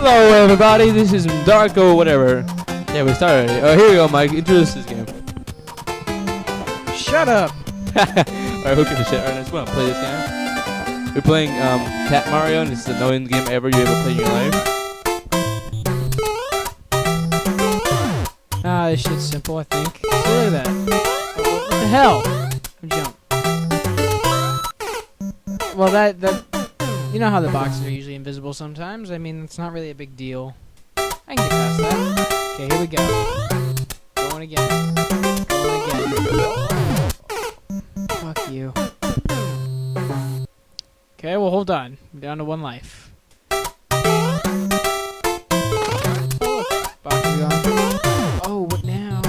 Hello everybody, this is Darko whatever. Yeah, we started already. Oh, here we go, Mike. Introduce this game. Shut up! Alright, who gives a shit? Alright, let's go and play this game. We're playing Cat Mario, and it's the annoying game ever you ever play in your life. Ah, this shit's simple, I think. See, look at that. Oh, what the hell? Jump. Well, that you know how the boxes are usually invisible sometimes? I mean, it's not really a big deal. I can get past that. Okay, here we go. Going again. Going again. Fuck you. Okay, well, hold on. I'm down to 1 life. Oh, look. Box is gone. Oh, what now?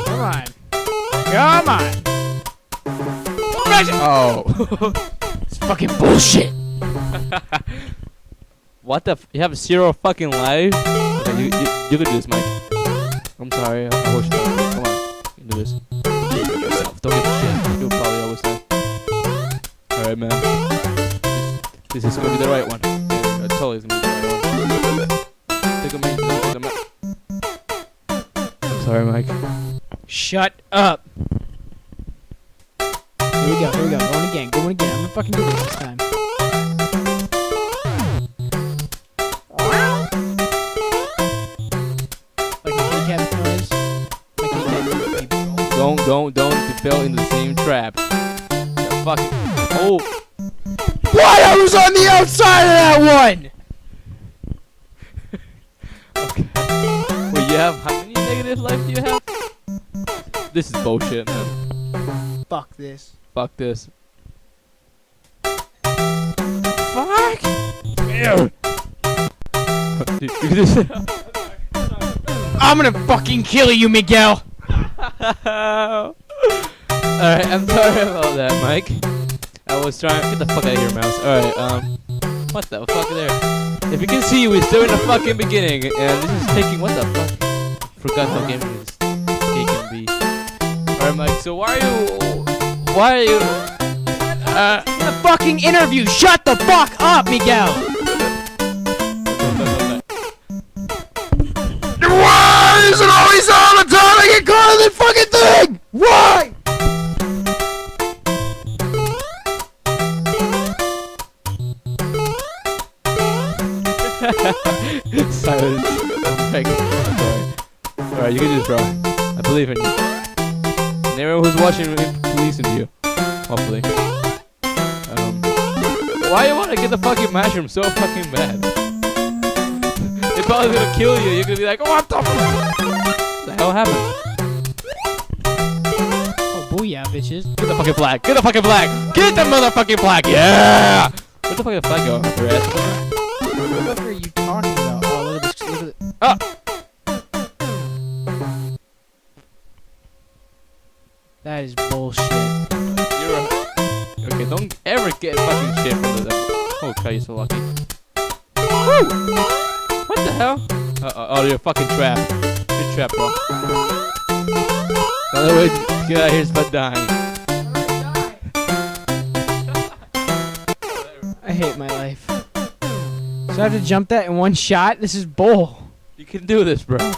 Come on. Come on! Oh. It's fucking bullshit! What the you have 0 fucking life? Okay, you can do this, Mike. I'm sorry, I wish you could. Come on, you can do this. Do it yourself. Don't give a shit. You'll probably always die. Alright, man. This is gonna be the right one. Yeah, totally is gonna be the right one. Take a minute. I'm sorry, Mike. Shut up! Here we go, here we go. Going again, going again. I'm gonna fucking do this time. Like a kitty cat noise. Like a kitty cat. Don't fell in the same trap. Yeah, fucking. Oh! What? I was on the outside of that one! Okay. Well, you have. How many negative life do you have? This is bullshit, man. Fuck this. Fuck this. Fuck! Ew. I'm gonna fucking kill you, Miguel! Alright, I'm sorry about that, Mike. I was trying. Get the fuck out of here, mouse. Alright, what the fuck there? If you can see, we're still in the fucking beginning, and this is taking. What the fuck? Forgot what game it is. Taking B. Alright, Mike, so why are you. The fucking interview! Shut the fuck up, Miguel! Why is it always all the time I get caught on that fucking thing? Why? Silence. Oh my God. Alright, you can do this, bro. I believe in you. And everyone who's watching will listen to you. Hopefully. Why you wanna get the fucking mushroom so fucking bad? They're probably gonna kill you. You're gonna be like, what the fuck? What the hell happened? Oh, booyah, bitches. Get the fucking flag. Get the fucking flag. Get the motherfucking flag. Yeah! Where the fucking flag go? Up your ass. What the fuck are you talking about? Oh, look at this. Look at it. Ah! That is bullshit. Okay, don't ever get fucking shit from the. Oh, God, you're so lucky. Woo! What the hell? Oh, you're a fucking trap. Good trap, bro. The only way to get out of here is by dying. I hate my life. So I have to jump that in 1 shot? This is bull. You can do this, bro. Shit,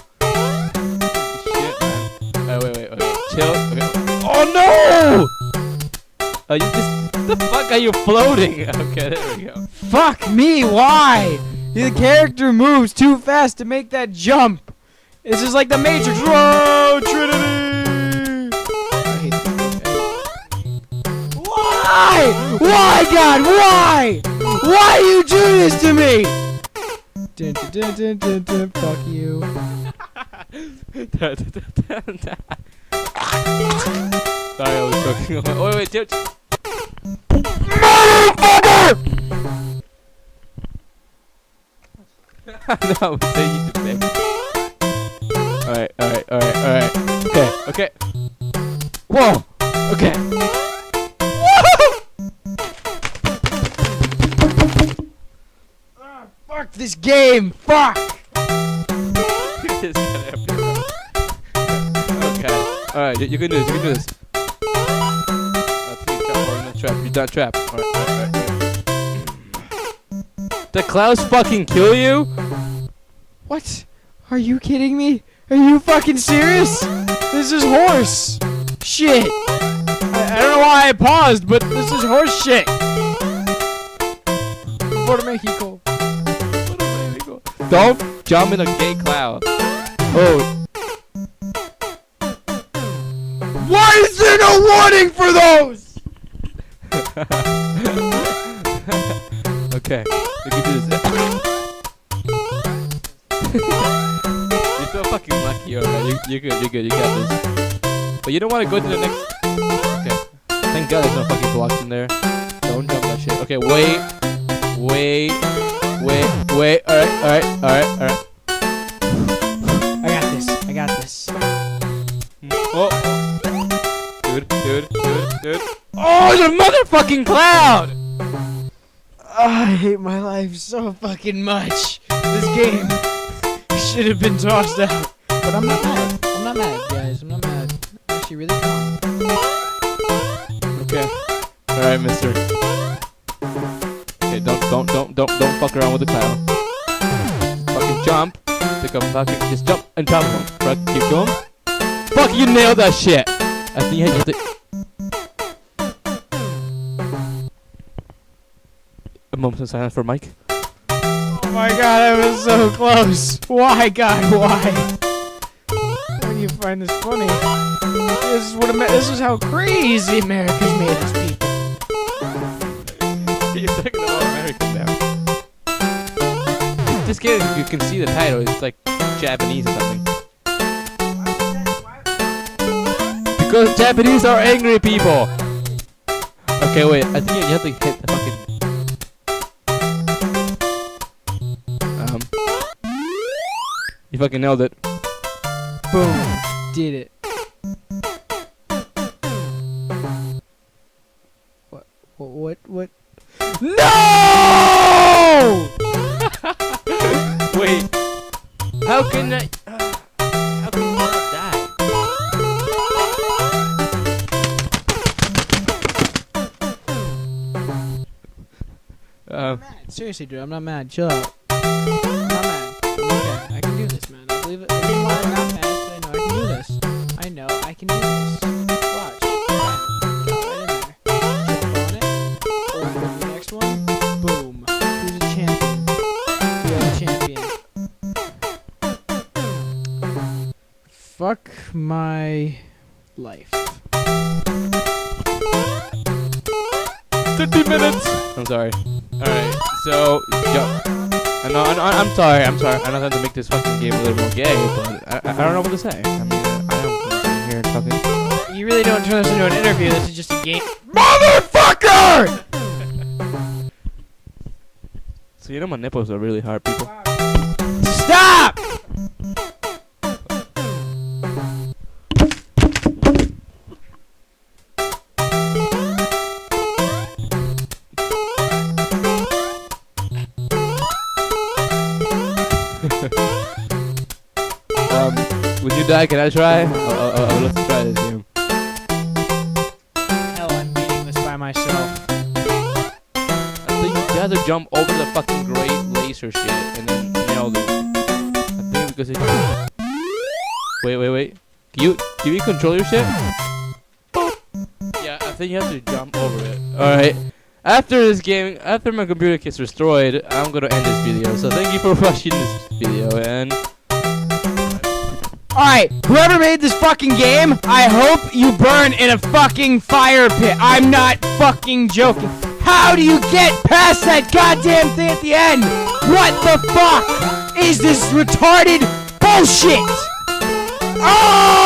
man. Wait. Chill. Okay. Oh, no! You just. The fuck are you floating? Okay, there we go. Fuck me, why? The character moves too fast to make that jump. This is like the Matrix. Whoa, Trinity! I hate this. Why? Why, God? Why? Why you do this to me? Dun, dun, dun, dun, dun, fuck you. Sorry, I was joking. Oh, wait, dude. Motherfucker! No, say you did that. Alright. Okay. Whoa! Okay. Fuck this game! Fuck! This guy up here. Okay. Alright, you can do this. Trap. You're done trap. Alright. The clouds fucking kill you? What? Are you kidding me? Are you fucking serious? This is horse shit. I don't know why I paused, but this is horse shit. Puerto Mexico. Don't jump in a gay cloud. Oh. Why is there no warning for those? Okay, you can do this. You're so fucking lucky, alright. You're good, you got this. But you don't want to go to the next. Okay. Thank God there's no fucking blocks in there. Don't jump that shit. Okay, wait. Alright. I got this. Oh. Dude. Oh, the motherfucking cloud! I hate my life so fucking much. This game should have been tossed out. But I'm not mad. I'm not mad, guys. I'm not mad. I'm actually really calm. Okay. Alright, mister. Okay, don't fuck around with the cloud. Fucking jump. Just jump on top of him. Fuck, keep going. Fuck, you nailed that shit! I think you have to. A moment of silence for Mike. Oh my god, I was so close. Why, God? Why? Why do you find this funny? This is how crazy America's made us people. You're talking about America now. This game, you can see the title. It's like Japanese or something. Because Japanese are angry people. Okay, wait. I think you have to hit the fucking. You fucking nailed it. Boom. Did it. What? No! Wait. How can you not die? Seriously, dude, I'm not mad. Chill out. I'm not mad. I'm okay. I can do this, man. I believe it. I'm not mad, but I know I can do this. I know I can do this. Watch. Right in there. Jump on it. Over to the next one. Boom. Who's a champion? We are a champion. Fuck my life. 50 minutes! I'm sorry. Alright, so, I'm sorry. I'm not going to make this fucking game a little more gay, but I don't know what to say. I mean, I don't come here talking. You really don't turn this into an interview, this is just a game. MOTHERFUCKER! So you know my nipples are really hard, people. Stop! When you die, can I try? I'd love to try this game. Hell, I'm beating this by myself. I think you have to jump over the fucking great laser shit and then nail it. I think because it. Wait. Can you control your shit? Yeah, I think you have to jump over it. Alright. After this game, after my computer gets destroyed, I'm gonna end this video. So thank you for watching this video and. Alright, whoever made this fucking game, I hope you burn in a fucking fire pit. I'm not fucking joking. How do you get past that goddamn thing at the end? What the fuck is this retarded bullshit? Oh!